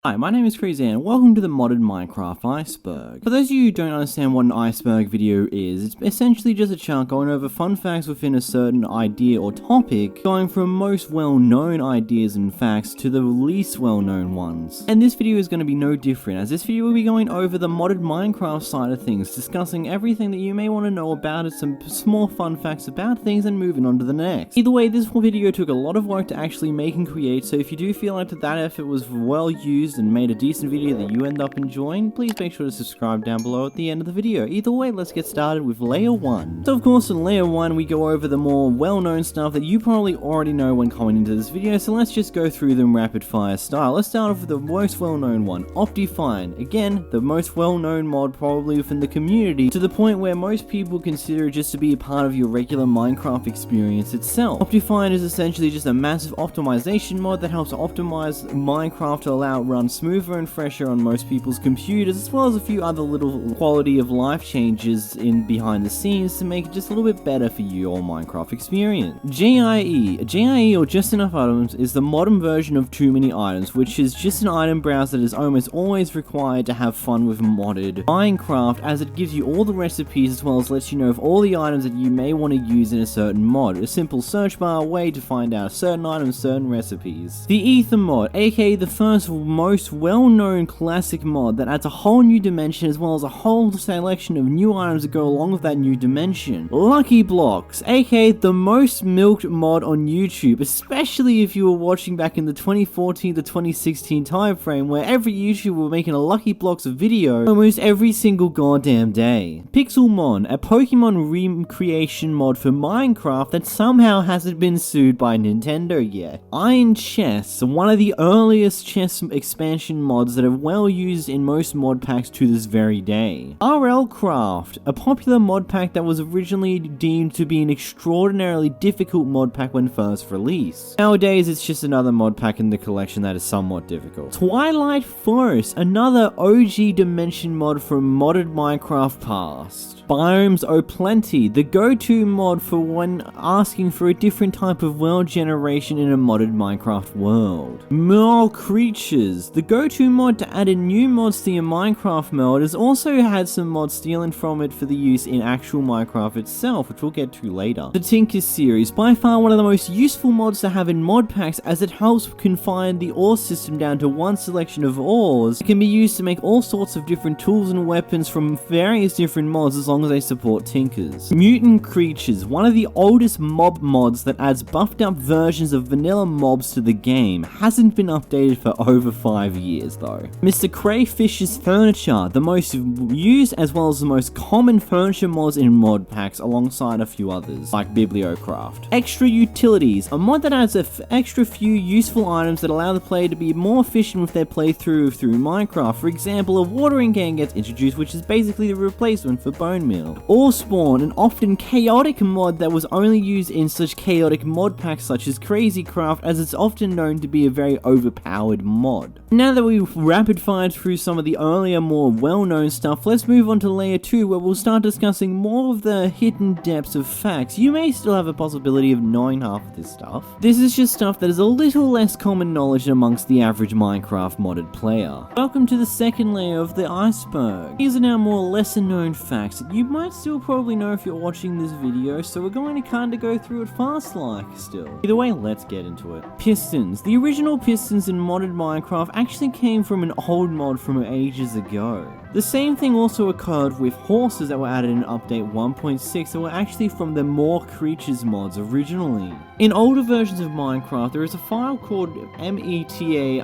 Hi, my name is Crazy and welcome to the modded Minecraft Iceberg. For those of you who don't understand what an iceberg video is, it's essentially just a chunk going over fun facts within a certain idea or topic, going from most well-known ideas and facts to the least well-known ones. And this video is going to be no different, as this video will be going over the modded Minecraft side of things, discussing everything that you may want to know about it, some small fun facts about things, and moving on to the next. Either way, this video took a lot of work to actually make and create, so if you do feel like that effort was well used and made a decent video that you end up enjoying, please make sure to subscribe down below at the end of the video. Either way, let's get started with Layer 1. So of course in Layer 1 we go over the more well-known stuff that you probably already know when coming into this video, so let's just go through them rapid fire style. Let's start off with the most well-known one, Optifine. Again, the most well-known mod probably within the community, to the point where most people consider it just to be a part of your regular Minecraft experience itself. Optifine is essentially just a massive optimization mod that helps optimize Minecraft to allow it run smoother and fresher on most people's computers, as well as a few other little quality of life changes in behind the scenes to make it just a little bit better for your Minecraft experience. JIE, or Just Enough Items, is the modern version of Too Many Items, which is just an item browser that is almost always required to have fun with modded Minecraft, as it gives you all the recipes as well as lets you know of all the items that you may want to use in a certain mod. A simple search bar way to find out certain items, certain recipes. The Ether mod, aka the first most well-known classic mod that adds a whole new dimension as well as a whole selection of new items that go along with that new dimension. Lucky Blocks, aka the most milked mod on YouTube, especially if you were watching back in the 2014 to 2016 time frame, where every YouTuber were making a Lucky Blocks video almost every single goddamn day. Pixelmon, a Pokemon recreation mod for Minecraft that somehow hasn't been sued by Nintendo yet. Iron Chess, one of the earliest chess expansion mods that are well used in most mod packs to this very day. RL Craft, a popular mod pack that was originally deemed to be an extraordinarily difficult mod pack when first released. Nowadays it's just another mod pack in the collection that is somewhat difficult. Twilight Forest, another OG dimension mod from modded Minecraft past. Biomes O'Plenty, the go-to mod for when asking for a different type of world generation in a modded Minecraft world. More Creatures, the go-to mod to add in new mods to your Minecraft world, has also had some mods stealing from it for the use in actual Minecraft itself, which we'll get to later. The Tinker series, by far one of the most useful mods to have in mod packs, as it helps confine the ore system down to one selection of ores. It can be used to make all sorts of different tools and weapons from various different mods as long as they support tinkers. Mutant Creatures, one of the oldest mob mods that adds buffed up versions of vanilla mobs to the game, hasn't been updated for over 5 years though. Mr. Crayfish's Furniture, the most used as well as the most common furniture mods in mod packs alongside a few others, like Bibliocraft. Extra Utilities, a mod that adds extra few useful items that allow the player to be more efficient with their playthrough through Minecraft. For example, a watering can gets introduced, which is basically the replacement for Bone Meal. Ore Spawn, an often chaotic mod that was only used in such chaotic mod packs such as Crazy Craft, as it's often known to be a very overpowered mod. Now that we've rapid fired through some of the earlier more well-known stuff, let's move on to Layer 2, where we'll start discussing more of the hidden depths of facts. You may still have a possibility of knowing half of this stuff. This is just stuff that is a little less common knowledge amongst the average Minecraft modded player. Welcome to the second layer of the iceberg. These are now more lesser known facts that you might still probably know if you're watching this video, so we're going to kinda go through it fast like still. Either way, let's get into it. Pistons. The original pistons in modded Minecraft actually came from an old mod from ages ago. The same thing also occurred with horses that were added in update 1.6 that were actually from the More Creatures mods originally. In older versions of Minecraft, there is a file called meta_inf.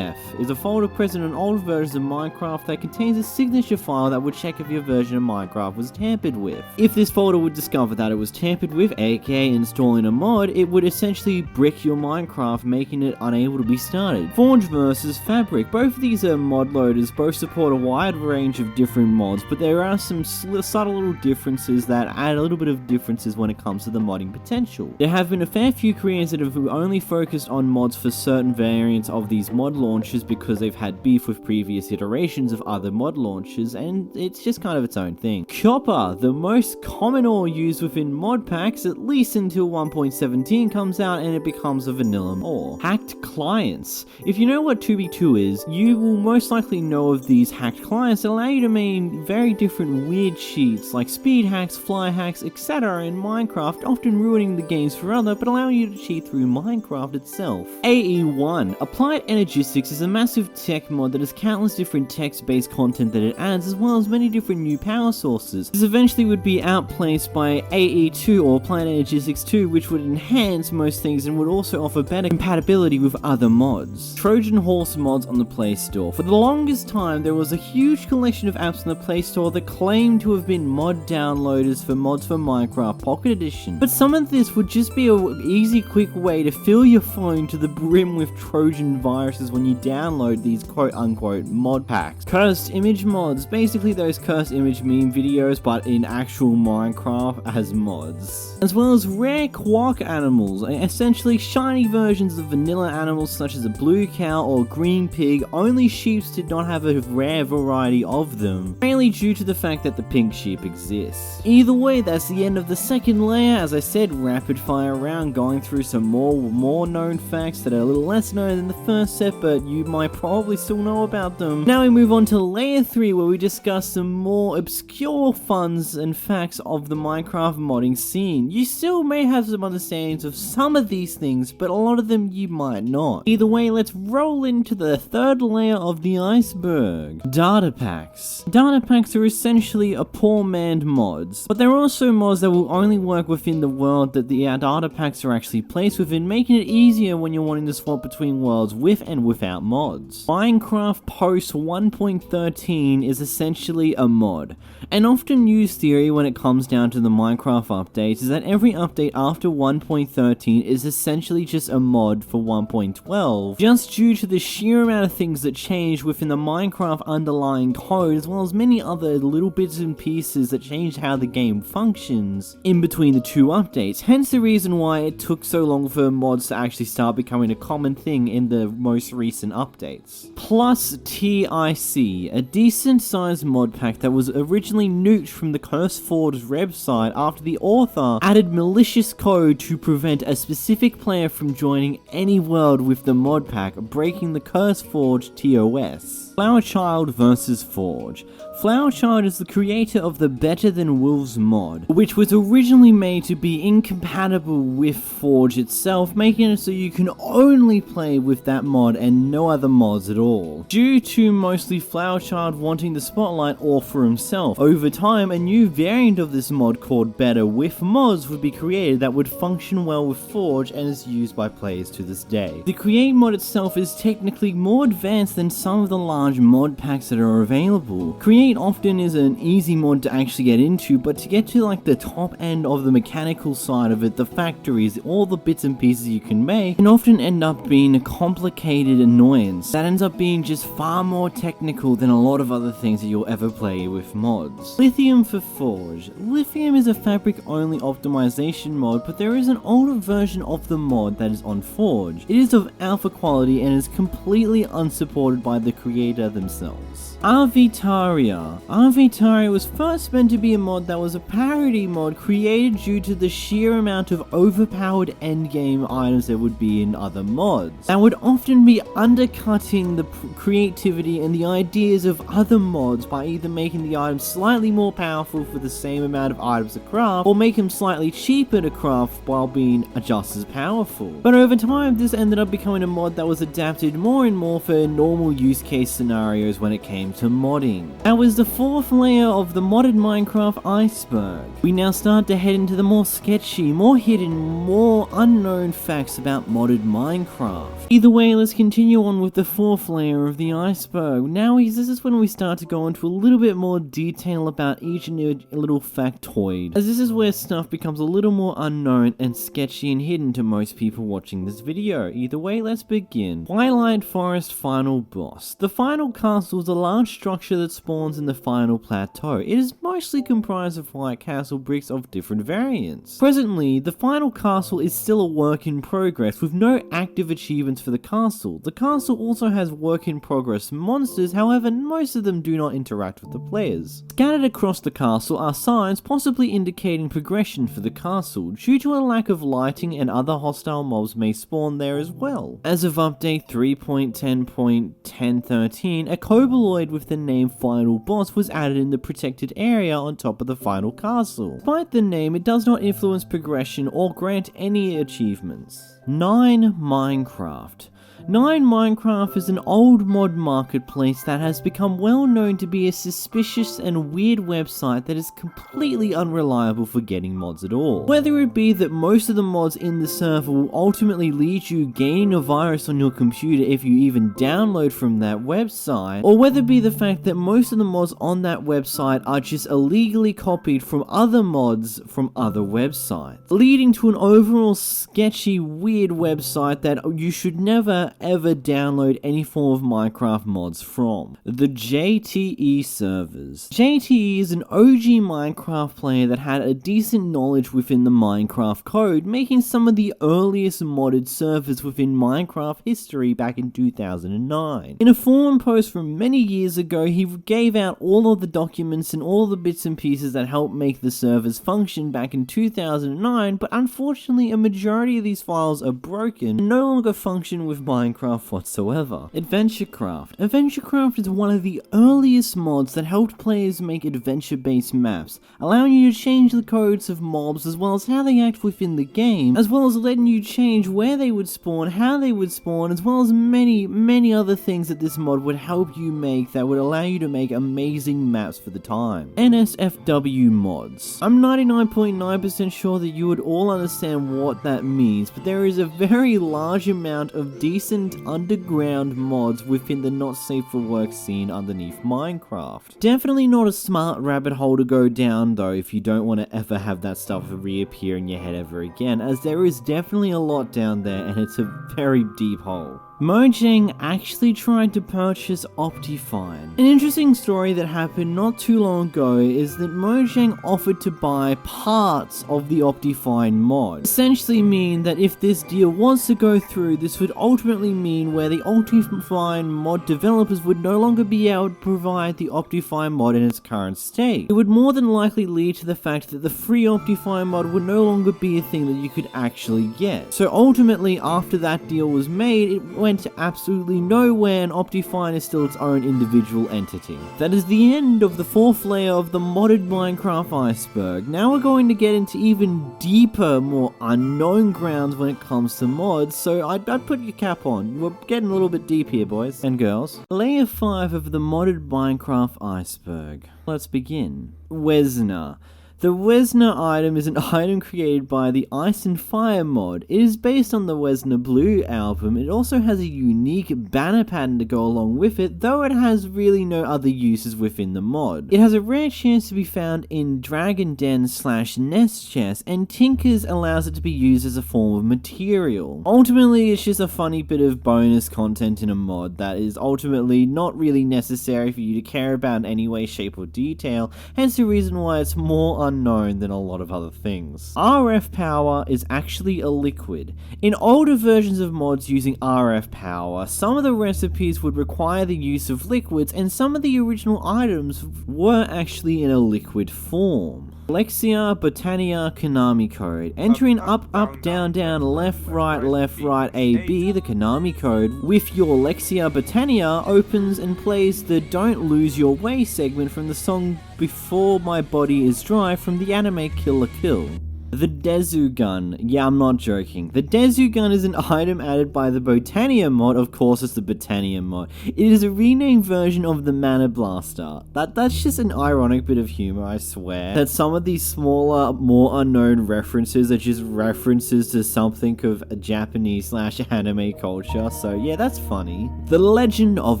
It's a folder present in older versions of Minecraft that contains a signature file that would check if your version of Minecraft was tampered with. If this folder would discover that it was tampered with, aka installing a mod, it would essentially brick your Minecraft, making it unable to be started. Forge versus Fabric. Both of these are mod loaders, both support a wide range of different mods, but there are some subtle little differences that add a little bit of differences when it comes to the modding potential. There have been a fair few creators that have only focused on mods for certain variants of these mod launchers because they've had beef with previous iterations of other mod launchers, and it's just kind of its own thing. Copper, the most common ore used within mod packs, at least until 1.17 comes out and it becomes a vanilla ore. Hacked clients. If you know what 2b2 is, you will most likely know of these hacked clients that allow you to main very different weird cheats like speed hacks, fly hacks, etc. in Minecraft, often ruining the games for other, but allowing you to cheat through Minecraft itself. AE1. Applied Energistics is a massive tech mod that has countless different text-based content that it adds, as well as many different new power sources. This eventually would be outplaced by AE2 or Applied Energistics 2, which would enhance most things and would also offer better compatibility with other mods. Trojan Horse mods on the Play Store. For the longest time, there was a huge collection of apps on the Play Store that claimed to have been mod downloaders for mods for Minecraft Pocket Edition. But some of this would just be an easy, quick way to fill your phone to the brim with Trojan viruses when you download these quote-unquote mod packs. Cursed image mods, basically those cursed image meme videos but in actual Minecraft as mods. As well as rare quark animals, essentially shiny versions of vanilla animals such as a blue cow or green pig, only sheep did not have a rare variety of them, mainly due to the fact that the pink sheep exists. Either way, that's the end of the second layer. As I said, rapid fire round, going through some more known facts that are a little less known than the first set, but you might probably still know about them. Now we move on to layer 3, where we discuss some more obscure funs and facts of the Minecraft modding scene. You still may have some understandings of some of these things, but a lot of them you might not. Either way, let's roll into the third layer of the iceberg. Data packs. Data packs are essentially a poor manned mods, but they're also mods that will only work within the world that the data packs are actually placed within, making it easier when you're wanting to swap between worlds with and without mods. Minecraft Post 1.13 is essentially a mod. An often used theory when it comes down to the Minecraft updates is that every update after 1.13 is essentially just a mod for 1.12, just due to the sheer amount of things that change within the Minecraft underlying code, as well as many other little bits and pieces that change how the game functions in between the two updates. Hence the reason why it took so long for mods to actually start becoming a common thing in the most recent updates. Plus TIC, a decent sized mod pack that was originally nuked from the CurseForge website after the author added malicious code to prevent a specific player from joining any world with the mod pack, breaking the CurseForge TOS. Flowerchild vs Forge. Flowerchild is the creator of the Better Than Wolves mod, which was originally made to be incompatible with Forge itself, making it so you can only play with that mod and no other mods at all. Due to mostly Flowerchild wanting the spotlight all for himself, over time a new variant of this mod called Better with Mods would be created that would function well with Forge and is used by players to this day. The Create mod itself is technically more advanced than some of the large mod packs that are available. Create often is an easy mod to actually get into, but to get to like the top end of the mechanical side of it, the factories, all the bits and pieces you can make, can often end up being a complicated annoyance that ends up being just far more technical than a lot of other things that you'll ever play with mods. Lithium for Forge. Lithium is a fabric only optimization mod, but there is an older version of the mod that is on Forge. It is of alpha quality and is completely unsupported by the creator themselves. Arvitaria. Arvitaria was first meant to be a mod that was a parody mod created due to the sheer amount of overpowered endgame items there would be in other mods that would often be undercutting the creativity and the ideas of other mods by either making the items slightly more powerful for the same amount of items to craft, or make them slightly cheaper to craft while being just as powerful. But over time, this ended up becoming a mod that was adapted more and more for normal use case scenarios when it came to modding. That was the fourth layer of the modded Minecraft iceberg. We now start to head into the more sketchy, more hidden, more unknown facts about modded Minecraft. Either way, let's continue on with the fourth layer of the iceberg. Now this is when we start to go into a little bit more detail about each and every little factoid, as this is where stuff becomes a little more unknown and sketchy and hidden to most people watching this video. Either way, let's begin. Twilight Forest Final Boss. The final castle is a large structure that spawns in the final plateau. It is mostly comprised of White Castle bricks of different variants. Presently, the final castle is still a work in progress with no active achievements for the castle. The castle also has work in progress monsters, however most of them do not interact with the players. Scattered across the castle are signs possibly indicating progression for the castle. Due to a lack of lighting and other hostile mobs may spawn there as well. As of update 3.10.1013, a Cobaloid with the name Final Boss was added in the protected area on top of the final castle. Despite the name, it does not influence progression or grant any achievements. 9 Minecraft. 9 Minecraft is an old mod marketplace that has become well known to be a suspicious and weird website that is completely unreliable for getting mods at all. Whether it be that most of the mods in the server will ultimately lead you gaining a virus on your computer if you even download from that website, or whether it be the fact that most of the mods on that website are just illegally copied from other mods from other websites, leading to an overall sketchy, weird website that you should never ever download any form of Minecraft mods from. The JTE servers. JTE is an OG Minecraft player that had a decent knowledge within the Minecraft code, making some of the earliest modded servers within Minecraft history back in 2009. In a forum post from many years ago, he gave out all of the documents and all the bits and pieces that helped make the servers function back in 2009, but unfortunately a majority of these files are broken and no longer function with Minecraft whatsoever. AdventureCraft. AdventureCraft is one of the earliest mods that helped players make adventure-based maps, allowing you to change the codes of mobs as well as how they act within the game, as well as letting you change where they would spawn, how they would spawn, as well as many other things that this mod would help you make that would allow you to make amazing maps for the time. NSFW mods. I'm 99.9% sure that you would all understand what that means, but there is a very large amount of decent underground mods within the not safe for work scene underneath Minecraft. Definitely not a smart rabbit hole to go down though if you don't want to ever have that stuff reappear in your head ever again, as there is definitely a lot down there and it's a very deep hole. Mojang actually tried to purchase Optifine. An interesting story that happened not too long ago is that Mojang offered to buy parts of the Optifine mod. Essentially mean that if this deal was to go through, this would ultimately mean where the Optifine mod developers would no longer be able to provide the Optifine mod in its current state. It would more than likely lead to the fact that the free Optifine mod would no longer be a thing that you could actually get. So ultimately, after that deal was made, it went to absolutely nowhere and Optifine is still its own individual entity. That is the end of the 4th layer of the modded Minecraft Iceberg. Now we're going to get into even deeper, more unknown grounds when it comes to mods, so I'd put your cap on. We're getting a little bit deep here, boys and girls. Layer 5 of the modded Minecraft Iceberg. Let's begin. Wesner. The Wesner item is an item created by the Ice and Fire mod. It is based on the Wesner Blue album. It also has a unique banner pattern to go along with it, though it has really no other uses within the mod. It has a rare chance to be found in Dragon Den / Nest Chest, and Tinkers allows it to be used as a form of material. Ultimately, it's just a funny bit of bonus content in a mod that is ultimately not really necessary for you to care about in any way, shape, or detail, hence the reason why it's more unknown than a lot of other things. RF power is actually a liquid. In older versions of mods using RF power, some of the recipes would require the use of liquids, and some of the original items were actually in a liquid form. Lexia Botania Konami code. Entering up, down, left, right, AB, the Konami code, with your Lexia Botania opens and plays the Don't Lose Your Way segment from the song Before My Body Is Dry from the anime Kill la Kill. The Dezu Gun. Yeah, I'm not joking. The Dezu Gun is an item added by the Botania mod. Of course, it's the Botania mod. It is a renamed version of the Mana Blaster. That's just an ironic bit of humor, I swear. That some of these smaller, more unknown references are just references to something of a Japanese / anime culture. So yeah, that's funny. The Legend of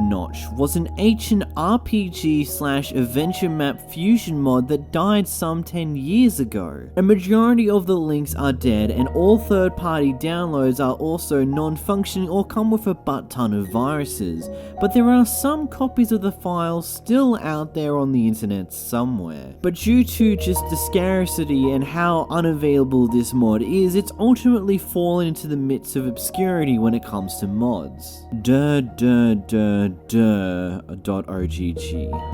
Notch was an ancient RPG / adventure map fusion mod that died some 10 years ago. A majority majority of the links are dead, and all third-party downloads are also non-functioning or come with a butt-ton of viruses, but there are some copies of the file still out there on the internet somewhere. But due to just the scarcity and how unavailable this mod is, it's ultimately fallen into the midst of obscurity when it comes to mods. .ogg.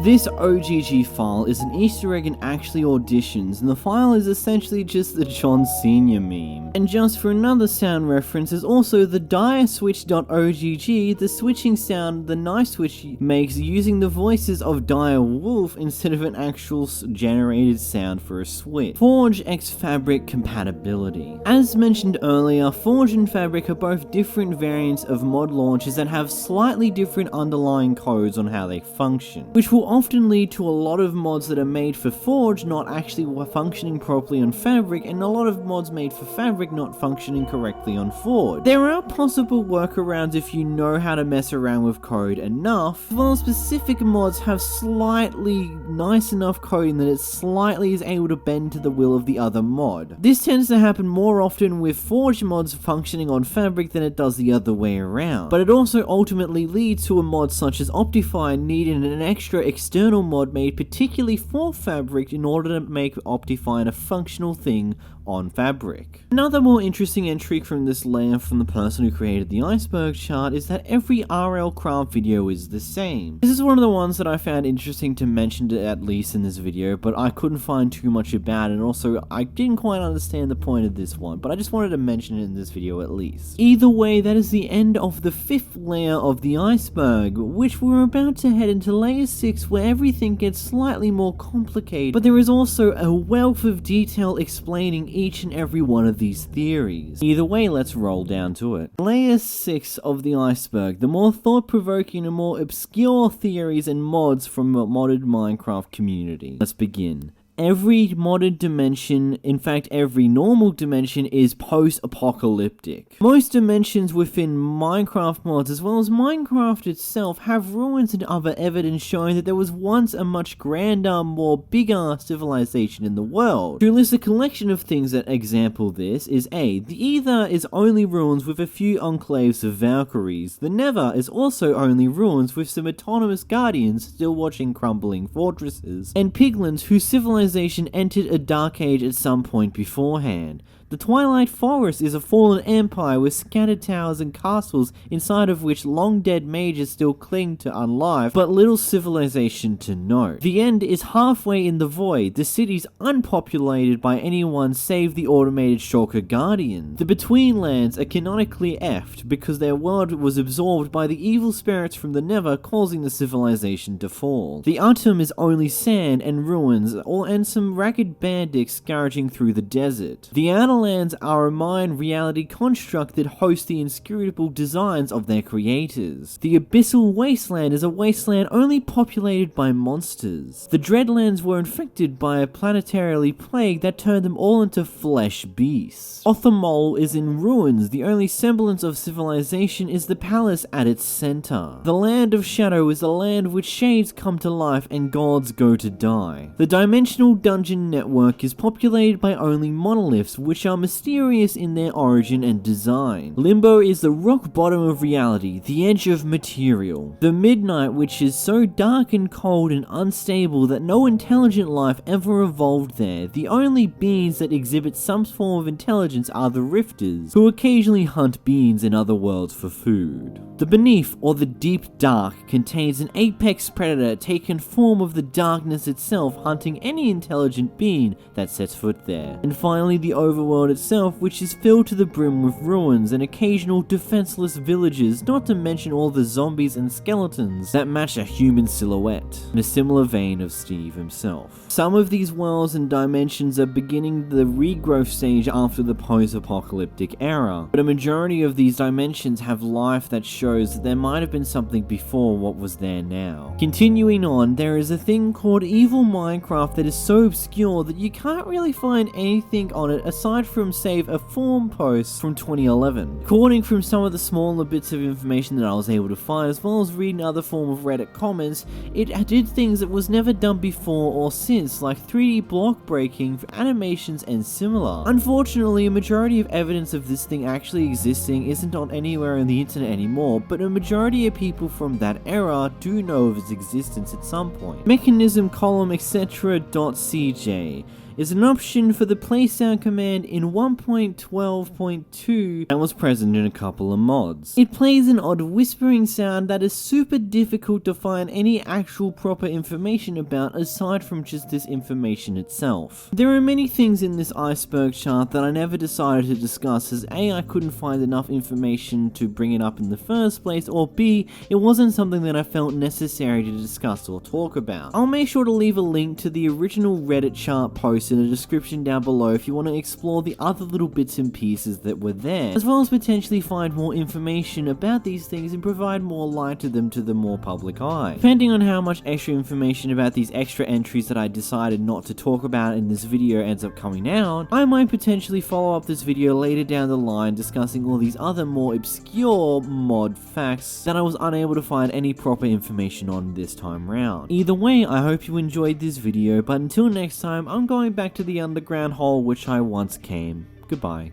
This OGG file is an Easter egg in Actually Auditions, and the file is essentially just the John Sr. meme. And just for another sound reference, is also the direswitch.ogg, the switching sound the knife switch makes using the voices of Dire Wolf instead of an actual generated sound for a switch. Forge x Fabric compatibility. As mentioned earlier, Forge and Fabric are both different variants of mod launchers that have slightly different underlying codes on how they function, which will often lead to a lot of mods that are made for Forge not actually functioning properly on Fabric, and a lot of mods made for Fabric not functioning correctly on Forge. There are possible workarounds if you know how to mess around with code enough, while specific mods have slightly nice enough coding that it slightly is able to bend to the will of the other mod. This tends to happen more often with Forge mods functioning on Fabric than it does the other way around, but it also ultimately leads to a mod such as Optifine needing an extra external mod made particularly for Fabric in order to make Optifine a functional thing on Fabric. Another more interesting entry from this layer from the person who created the Iceberg chart is that every RL craft video is the same. This is one of the ones that I found interesting to mention at least in this video, but I couldn't find too much about it, and also I didn't quite understand the point of this one, but I just wanted to mention it in this video at least. Either way, that is the end of the 5th layer of the Iceberg, which we're about to head into layer 6, where everything gets slightly more complicated, but there is also a wealth of detail explaining each and every one of these theories. Either way, let's roll down to it. Layer 6 of the Iceberg, the more thought-provoking and more obscure theories and mods from the modded Minecraft community. Let's begin. Every modded dimension, in fact every normal dimension, is post-apocalyptic. Most dimensions within Minecraft mods, as well as Minecraft itself, have ruins and other evidence showing that there was once a much grander, more bigger civilization in the world. To list a collection of things that example this is A. The Aether is only ruins with a few enclaves of Valkyries. The Nether is also only ruins with some autonomous guardians still watching crumbling fortresses. And Piglins, whose civilization entered a dark age at some point beforehand. The Twilight Forest is a fallen empire with scattered towers and castles inside of which long-dead mages still cling to unlife, but little civilization to note. The End is halfway in the void. The city's unpopulated by anyone save the automated Shulker Guardians. The Betweenlands are canonically effed because their world was absorbed by the evil spirits from the Nether, causing the civilization to fall. The Atum is only sand and ruins, and some ragged bandits scourging through the desert. The Outer Lands are a mind reality construct that hosts the inscrutable designs of their creators. The Abyssal Wasteland is a wasteland only populated by monsters. The Dreadlands were infected by a planetary plague that turned them all into flesh beasts. Othamol is in ruins. The only semblance of civilization is the palace at its center. The Land of Shadow is a land which shades come to life and gods go to die. The Dimensional Dungeon Network is populated by only monoliths, which are mysterious in their origin and design. Limbo is the rock bottom of reality, the edge of material. The Midnight, which is so dark and cold and unstable that no intelligent life ever evolved there. The only beings that exhibit some form of intelligence are the Rifters, who occasionally hunt beings in other worlds for food. The Beneath, or the Deep Dark, contains an apex predator taking form of the darkness itself, hunting any intelligent being that sets foot there. And finally, the Overworld itself, which is filled to the brim with ruins and occasional defenseless villages, not to mention all the zombies and skeletons that match a human silhouette, in a similar vein of Steve himself. Some of these worlds and dimensions are beginning the regrowth stage after the post-apocalyptic era, but a majority of these dimensions have life that shows that there might have been something before what was there now. Continuing on, there is a thing called Evil Minecraft that is so obscure that you can't really find anything on it aside from save a forum post from 2011. According from some of the smaller bits of information that I was able to find, as well as reading other form of Reddit comments, it did things that was never done before or since, like 3D block breaking for animations and similar. Unfortunately, a majority of evidence of this thing actually existing isn't on anywhere on the internet anymore, but a majority of people from that era do know of its existence at some point. Mechanism column etc.cj is an option for the play sound command in 1.12.2 that was present in a couple of mods. It plays an odd whispering sound that is super difficult to find any actual proper information about aside from just this information itself. There are many things in this Iceberg chart that I never decided to discuss, as A, I couldn't find enough information to bring it up in the first place, or B, it wasn't something that I felt necessary to discuss or talk about. I'll make sure to leave a link to the original Reddit chart post in the description down below if you want to explore the other little bits and pieces that were there, as well as potentially find more information about these things and provide more light to them to the more public eye. Depending on how much extra information about these extra entries that I decided not to talk about in this video ends up coming out, I might potentially follow up this video later down the line discussing all these other more obscure mod facts that I was unable to find any proper information on this time round. Either way, I hope you enjoyed this video, but until next time, I'm going back to the underground hole which I once came. Goodbye.